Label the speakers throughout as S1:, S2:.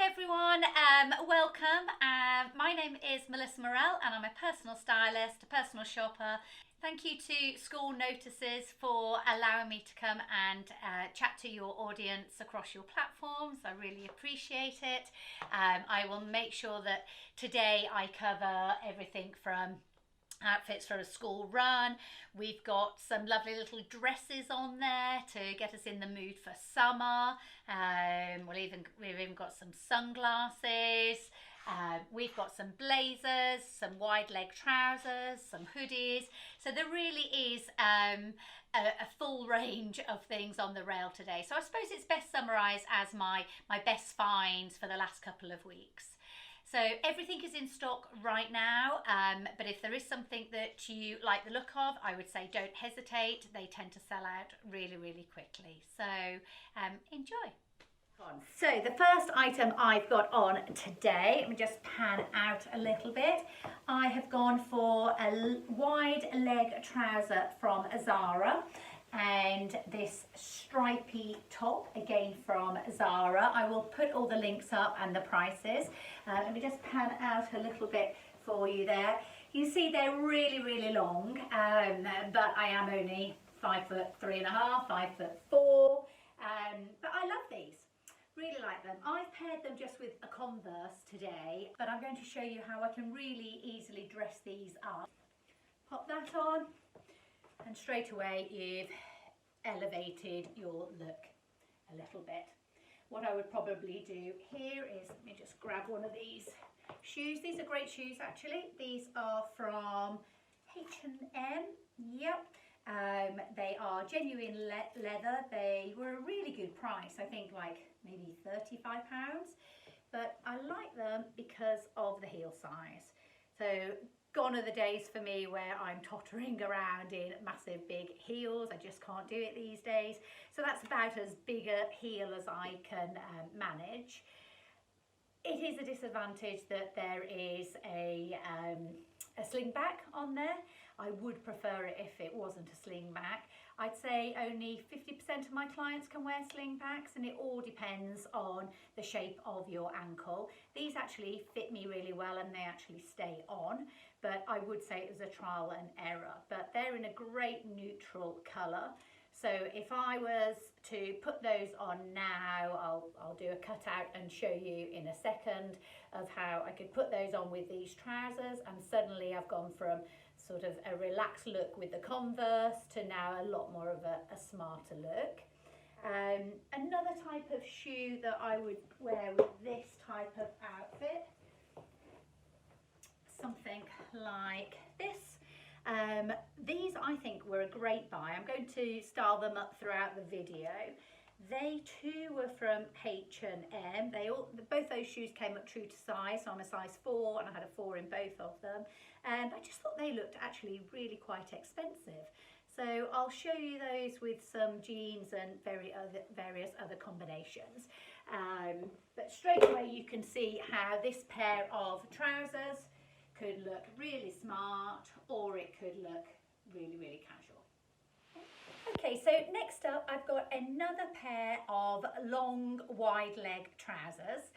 S1: Hi everyone, welcome. My name is Melissa Murrell and I'm a personal stylist, a personal shopper. Thank you to School Notices for allowing me to come and chat to your audience across your platforms. I really appreciate it. I will make sure that today I cover everything from outfits for a school run. We've got some lovely little dresses on there to get us in the mood for summer. We've even got some sunglasses. We've got some blazers, some wide leg trousers, some hoodies. So there really is a full range of things on the rail today. So I suppose it's best summarised as my best finds for the last couple of weeks. So everything is in stock right now, but if there is something that you like the look of, I would say don't hesitate. They tend to sell out really, really quickly. So enjoy. So the first item I've got on today, let me just pan out a little bit. I have gone for a wide leg trouser from Zara. And this stripy top, again from Zara. I will put all the links up and the prices. Let me just pan out a little bit for you there. You see they're really, really long, but I am only 5'3.5", 5'4", but I love these. Really like them. I've paired them just with a Converse today, but I'm going to show you how I can really easily dress these up. Pop that on. And straight away you've elevated your look a little bit. What I would probably do here is, let me just grab one of these shoes. These are great shoes actually. These are from H&M. Yep. They are genuine leather. They were a really good price. I think like maybe £35. But I like them because of the heel size. So gone are the days for me where I'm tottering around in massive big heels. I just can't do it these days. So that's about as big a heel as I can manage. It is a disadvantage that there is a sling back on there. I would prefer it if it wasn't a sling back. I'd say only 50% of my clients can wear sling backs, and it all depends on the shape of your ankle. These actually fit me really well and they actually stay on, but I would say it was a trial and error. But they're in a great neutral colour. So if I was to put those on now, I'll do a cutout and show you in a second of how I could put those on with these trousers, and suddenly I've gone from sort of a relaxed look with the Converse to now a lot more of a smarter look. Another type of shoe that I would wear with this type of outfit, something like this. These I think were a great buy. I'm going to style them up throughout the video. They too were from H&M. Both those shoes came up true to size, so I'm a size 4 and I had a 4 in both of them. And I just thought they looked actually really quite expensive. So I'll show you those with some jeans and various other combinations. But straight away you can see how this pair of trousers could look really smart, or it could look really, really casual. Okay, so next up I've got another pair of long wide leg trousers.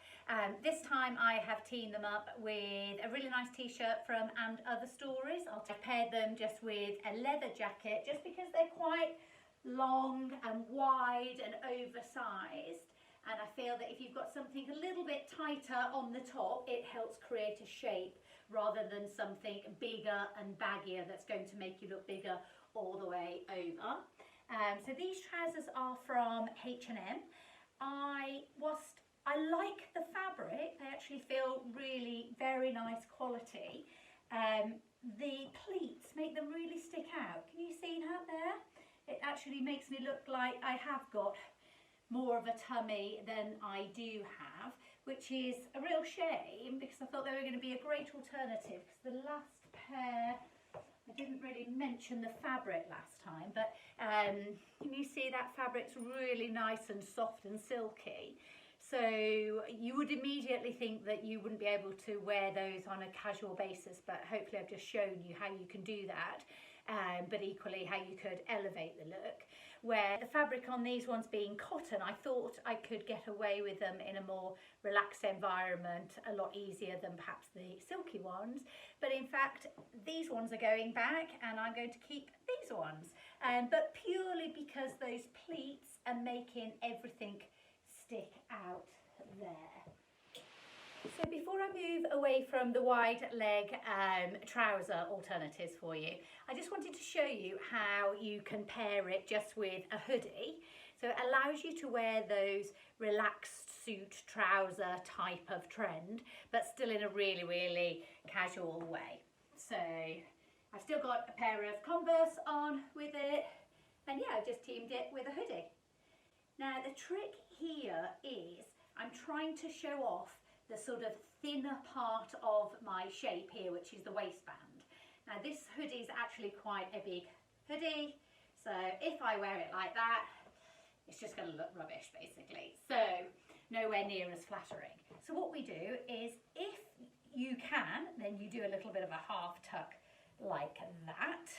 S1: This time I have teamed them up with a really nice t-shirt from And Other Stories. I've paired them just with a leather jacket just because they're quite long and wide and oversized. And I feel that if you've got something a little bit tighter on the top, it helps create a shape rather than something bigger and baggier that's going to make you look bigger all the way over. So these trousers are from H&M. I like the fabric. They actually feel really very nice quality. The pleats make them really stick out. Can you see that there? It actually makes me look like I have got more of a tummy than I do have, which is a real shame because I thought they were going to be a great alternative. Because the last pair, I didn't really mention the fabric last time, but can you see that fabric's really nice and soft and silky? So you would immediately think that you wouldn't be able to wear those on a casual basis, but hopefully I've just shown you how you can do that. but equally how you could elevate the look. Where the fabric on these ones being cotton, I thought I could get away with them in a more relaxed environment a lot easier than perhaps the silky ones. But in fact, these ones are going back and I'm going to keep these ones. But purely because those pleats are making everything stick out there. So before I move away from the wide leg trouser alternatives for you, I just wanted to show you how you can pair it just with a hoodie. So it allows you to wear those relaxed suit trouser type of trend, but still in a really, really casual way. So I've still got a pair of Converse on with it, and yeah, I've just teamed it with a hoodie. Now the trick here is I'm trying to show off the sort of thinner part of my shape here, which is the waistband. Now this hoodie is actually quite a big hoodie, so if I wear it like that, it's just going to look rubbish basically, so nowhere near as flattering. So what we do is, if you can, then you do a little bit of a half tuck like that,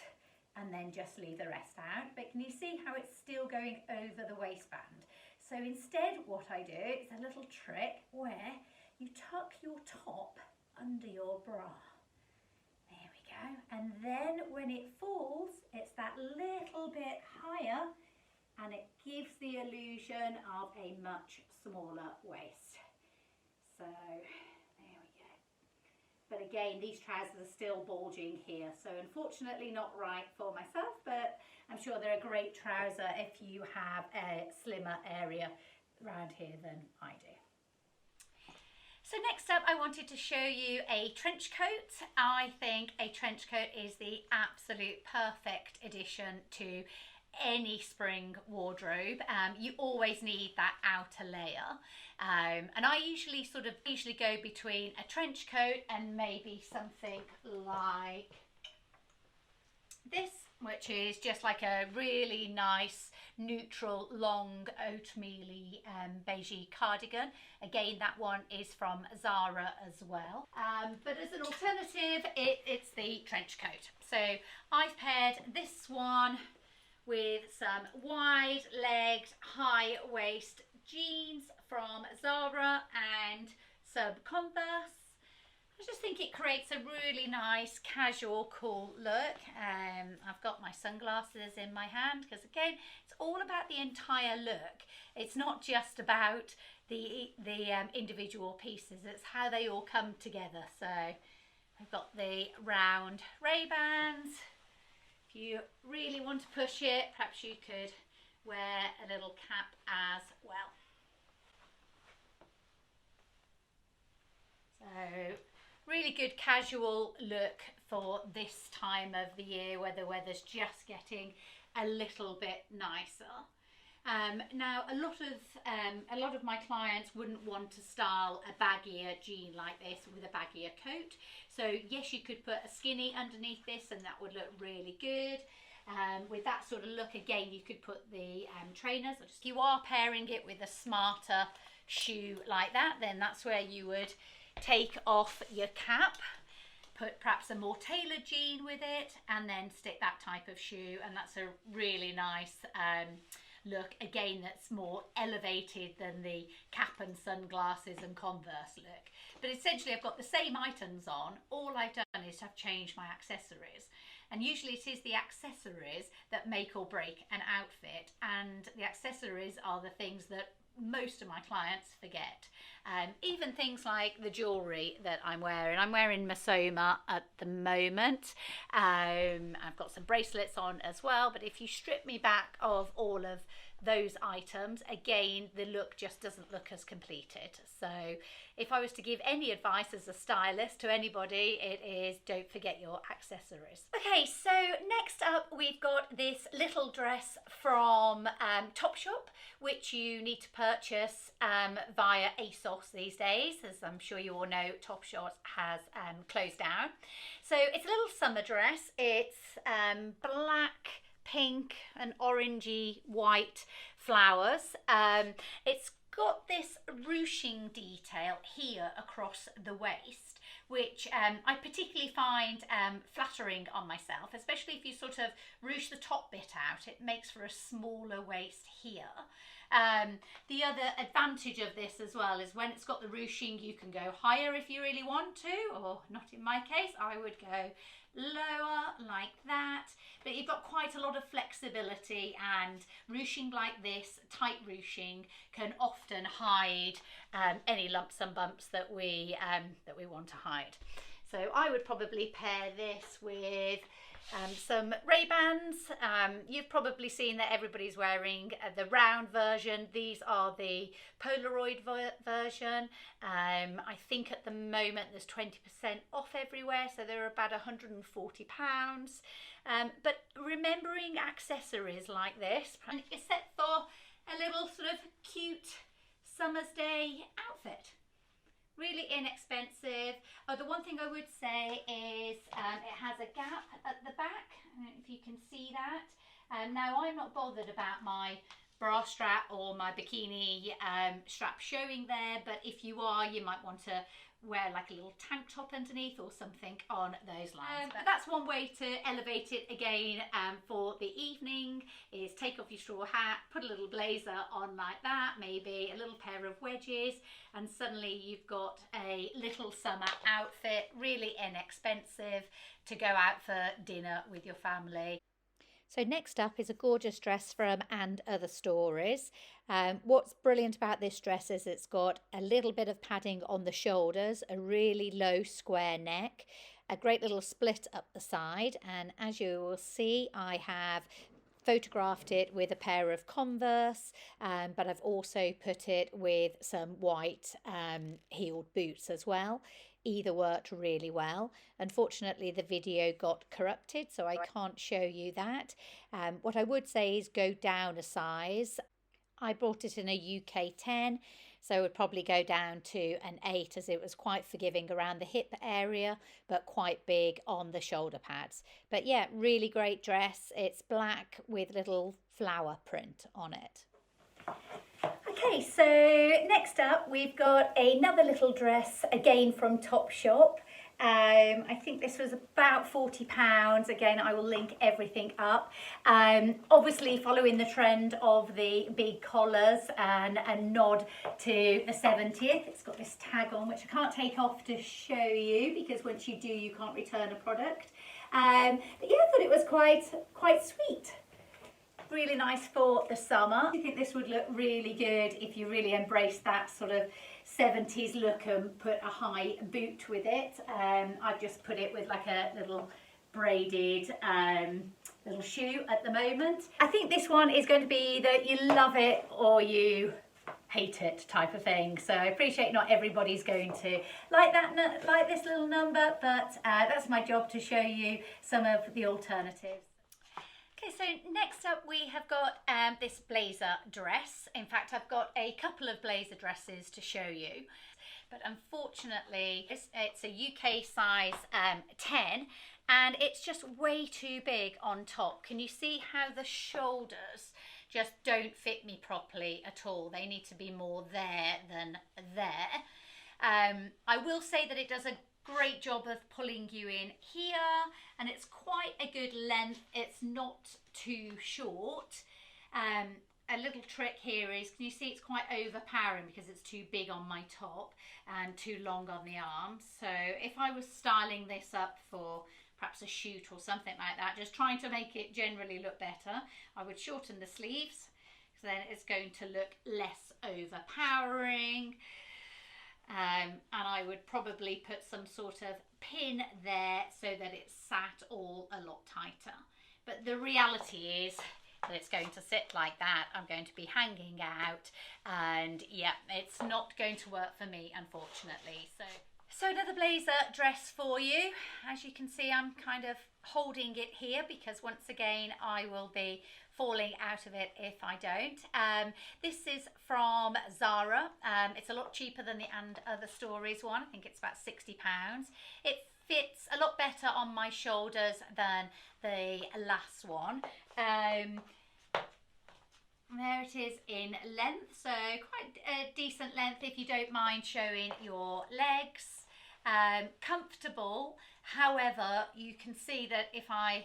S1: and then just leave the rest out. But can you see how it's still going over the waistband? So instead what I do is a little trick where you tuck your top under your bra. There we go. And then when it falls, it's that little bit higher, and it gives the illusion of a much smaller waist. So there we go. But again, these trousers are still bulging here, so unfortunately not right for myself, but I'm sure they're a great trouser if you have a slimmer area around here than I do. So next up, I wanted to show you a trench coat. I think a trench coat is the absolute perfect addition to any spring wardrobe. You always need that outer layer, and I usually go between a trench coat and maybe something like this, which is just like a really nice neutral long oatmeal-y beigey cardigan. Again, that one is from Zara as well, but as an alternative it's the trench coat. So I've paired this one with some wide-legged high-waist jeans from Zara and some Converse. I just think it creates a really nice casual cool look. I've got my sunglasses in my hand because again it's all about the entire look. It's not just about the individual pieces, it's how they all come together. So I've got the round Ray-Bans. If you really want to push it, perhaps you could wear a little cap as well. So really good casual look for this time of the year where the weather's just getting a little bit nicer. Now a lot of my clients wouldn't want to style a baggier jean like this with a baggier coat. So yes, you could put a skinny underneath this and that would look really good. With that sort of look, again, you could put the trainers. If you are pairing it with a smarter shoe like that, then that's where you would take off your cap, put perhaps a more tailored jean with it, and then stick that type of shoe, and that's a really nice look, again, that's more elevated than the cap and sunglasses and Converse look. But essentially I've got the same items on, all I've done is I've changed my accessories, and usually it is the accessories that make or break an outfit, and the accessories are the things that most of my clients forget. Even things like the jewellery that I'm wearing Mosoma at the moment. I've got some bracelets on as well, but if you strip me back of all of those items, again, the look just doesn't look as completed. So if I was to give any advice as a stylist to anybody, it is don't forget your accessories. Okay, so next up we've got this little dress from Topshop, which you need to purchase via Asos these days. As I'm sure you all know, Topshop has closed down. So it's a little summer dress. It's black, pink and orangey white flowers. It's got this ruching detail here across the waist, which I particularly find flattering on myself, especially if you sort of ruche the top bit out. It makes for a smaller waist here. The other advantage of this as well is when it's got the ruching, you can go higher if you really want to, or not in my case, I would go lower like that, but you've got quite a lot of flexibility, and ruching like this, tight ruching, can often hide any lumps and bumps that we want to hide. So I would probably pair this with some Ray-Bans. You've probably seen that everybody's wearing the round version. These are the Polaroid version. I think at the moment there's 20% off everywhere, so they're about £140. But remembering accessories like this, it's set for a little sort of cute summer's day outfit. Really inexpensive. Oh, the one thing I would say is it has a gap at the back. I don't know if you can see that. Now, I'm not bothered about my bra strap or my bikini strap showing there, but if you are, you might want to wear like a little tank top underneath or something on those lines. But that's one way to elevate it again for the evening, is take off your straw hat, put a little blazer on like that, maybe a little pair of wedges, and suddenly you've got a little summer outfit, really inexpensive, to go out for dinner with your family.
S2: So next up is a gorgeous dress from And Other Stories. What's brilliant about this dress is it's got a little bit of padding on the shoulders, a really low square neck, a great little split up the side, and as you will see, I have photographed it with a pair of Converse, but I've also put it with some white heeled boots as well. Either worked really well. Unfortunately, the video got corrupted, so I can't show you that. What I would say is go down a size. I bought it in a UK 10, so it would probably go down to an 8, as it was quite forgiving around the hip area, but quite big on the shoulder pads. But yeah, really great dress. It's black with little flower print on it.
S1: Okay, so next up we've got another little dress, again from Topshop. I think this was about £40. Again, I will link everything up. Obviously following the trend of the big collars and a nod to the 70th. It's got this tag on, which I can't take off to show you, because once you do, you can't return a product. But yeah, I thought it was quite sweet. Really nice for the summer. I think this would look really good if you really embrace that sort of 70s look and put a high boot with it. I've just put it with like a little braided little shoe at the moment. I think this one is going to be that you love it or you hate it type of thing. So I appreciate not everybody's going to like this little number, but that's my job to show you some of the alternatives. Okay, so next up we have got this blazer dress. In fact, I've got a couple of blazer dresses to show you, but unfortunately it's a UK size 10, and it's just way too big on top. Can you see how the shoulders just don't fit me properly at all? They need to be more there than there. I will say that it does a great job of pulling you in here, and it's quite a good length. It's not too short. A little trick here is, can you see it's quite overpowering because it's too big on my top and too long on the arms. So if I was styling this up for perhaps a shoot or something like that, just trying to make it generally look better, I would shorten the sleeves, so then it's going to look less overpowering. And I would probably put some sort of pin there so that it's sat all a lot tighter. But the reality is that it's going to sit like that. I'm going to be hanging out, and yeah, it's not going to work for me, unfortunately. So another blazer dress for you. As you can see, I'm kind of holding it here because once again I will be falling out of it if I don't. This is from Zara. It's a lot cheaper than the And Other Stories one. I think it's about £60. It fits a lot better on my shoulders than the last one. There it is in length, so quite a decent length if you don't mind showing your legs. Comfortable. However, you can see that if I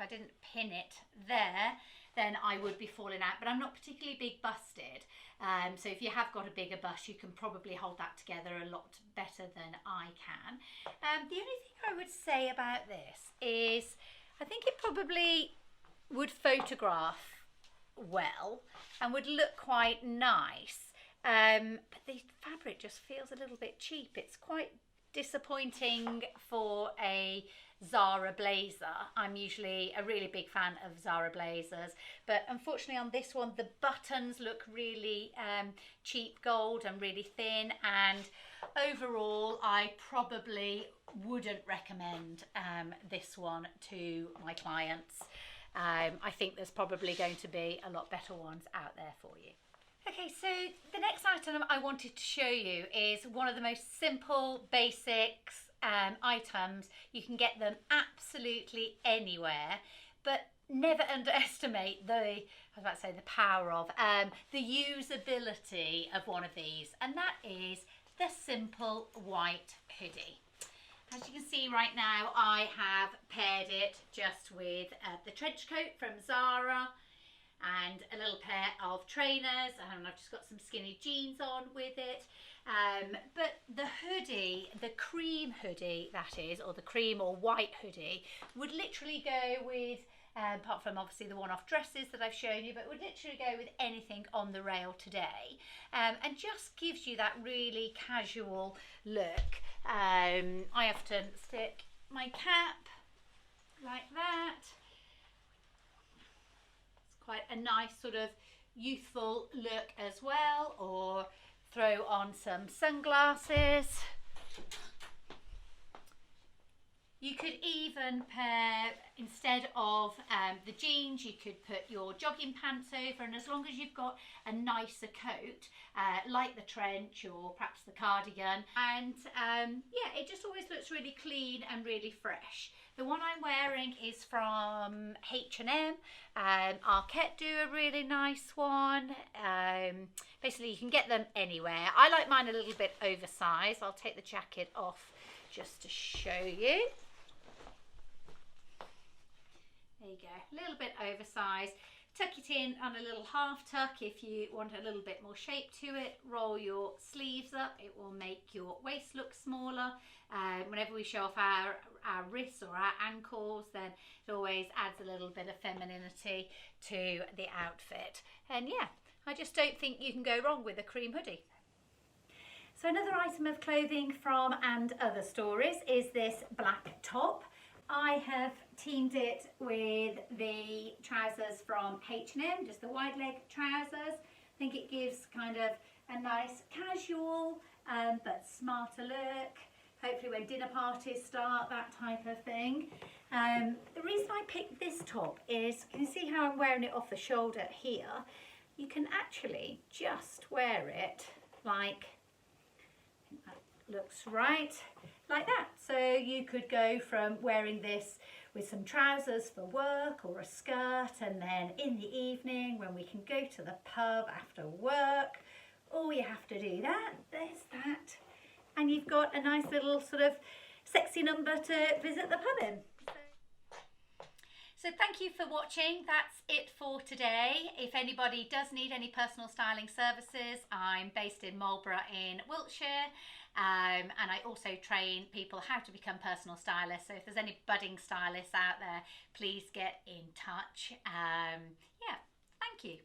S1: didn't pin it there, then I would be falling out. But I'm not particularly big busted. So if you have got a bigger bust, you can probably hold that together a lot better than I can. The only thing I would say about this is I think it probably would photograph well and would look quite nice. But the fabric just feels a little bit cheap. It's quite disappointing for a Zara blazer. I'm usually a really big fan of Zara blazers, but unfortunately on this one the buttons look really cheap gold and really thin, and overall I probably wouldn't recommend this one to my clients. I think there's probably going to be a lot better ones out there for you. Okay, so the next item I wanted to show you is one of the most simple, basics items. You can get them absolutely anywhere, but never underestimate the power of the usability of one of these, and that is the simple white hoodie. As you can see right now, I have paired it just with the trench coat from Zara and a little pair of trainers, and I've just got some skinny jeans on with it. But the hoodie, the cream hoodie that is, or the cream or white hoodie, would literally go with, apart from obviously the one-off dresses that I've shown you, but would literally go with anything on the rail today, and just gives you that really casual look. I often stick my cap like that. Quite a nice sort of youthful look as well, or throw on some sunglasses. You could even pair, instead of the jeans, you could put your jogging pants over, and as long as you've got a nicer coat, like the trench or perhaps the cardigan, and yeah, it just always looks really clean and really fresh. The one I'm wearing is from H&M. Arquette do a really nice one. Basically, you can get them anywhere. I like mine a little bit oversized. I'll take the jacket off just to show you. There you go, a little bit oversized. Tuck it in on a little half tuck if you want a little bit more shape to it. Roll your sleeves up, it will make your waist look smaller. Whenever we show off our wrists or our ankles, then it always adds a little bit of femininity to the outfit. And yeah, I just don't think you can go wrong with a cream hoodie. So another item of clothing from And Other Stories is this black top. I have teamed it with the trousers from H&M, just the wide leg trousers. I think it gives kind of a nice casual but smarter look. Hopefully when dinner parties start, that type of thing. The reason I picked this top is, can you see how I'm wearing it off the shoulder here? You can actually just wear it like, I think that looks right, like that. So you could go from wearing this with some trousers for work or a skirt, and then in the evening when we can go to the pub after work, all you have to do that, there's that, and you've got a nice little sort of sexy number to visit the pub in. So thank you for watching. That's it for today. If anybody does need any personal styling services, I'm based in Marlborough in Wiltshire, and I also train people how to become personal stylists. So if there's any budding stylists out there, please get in touch. Yeah, thank you.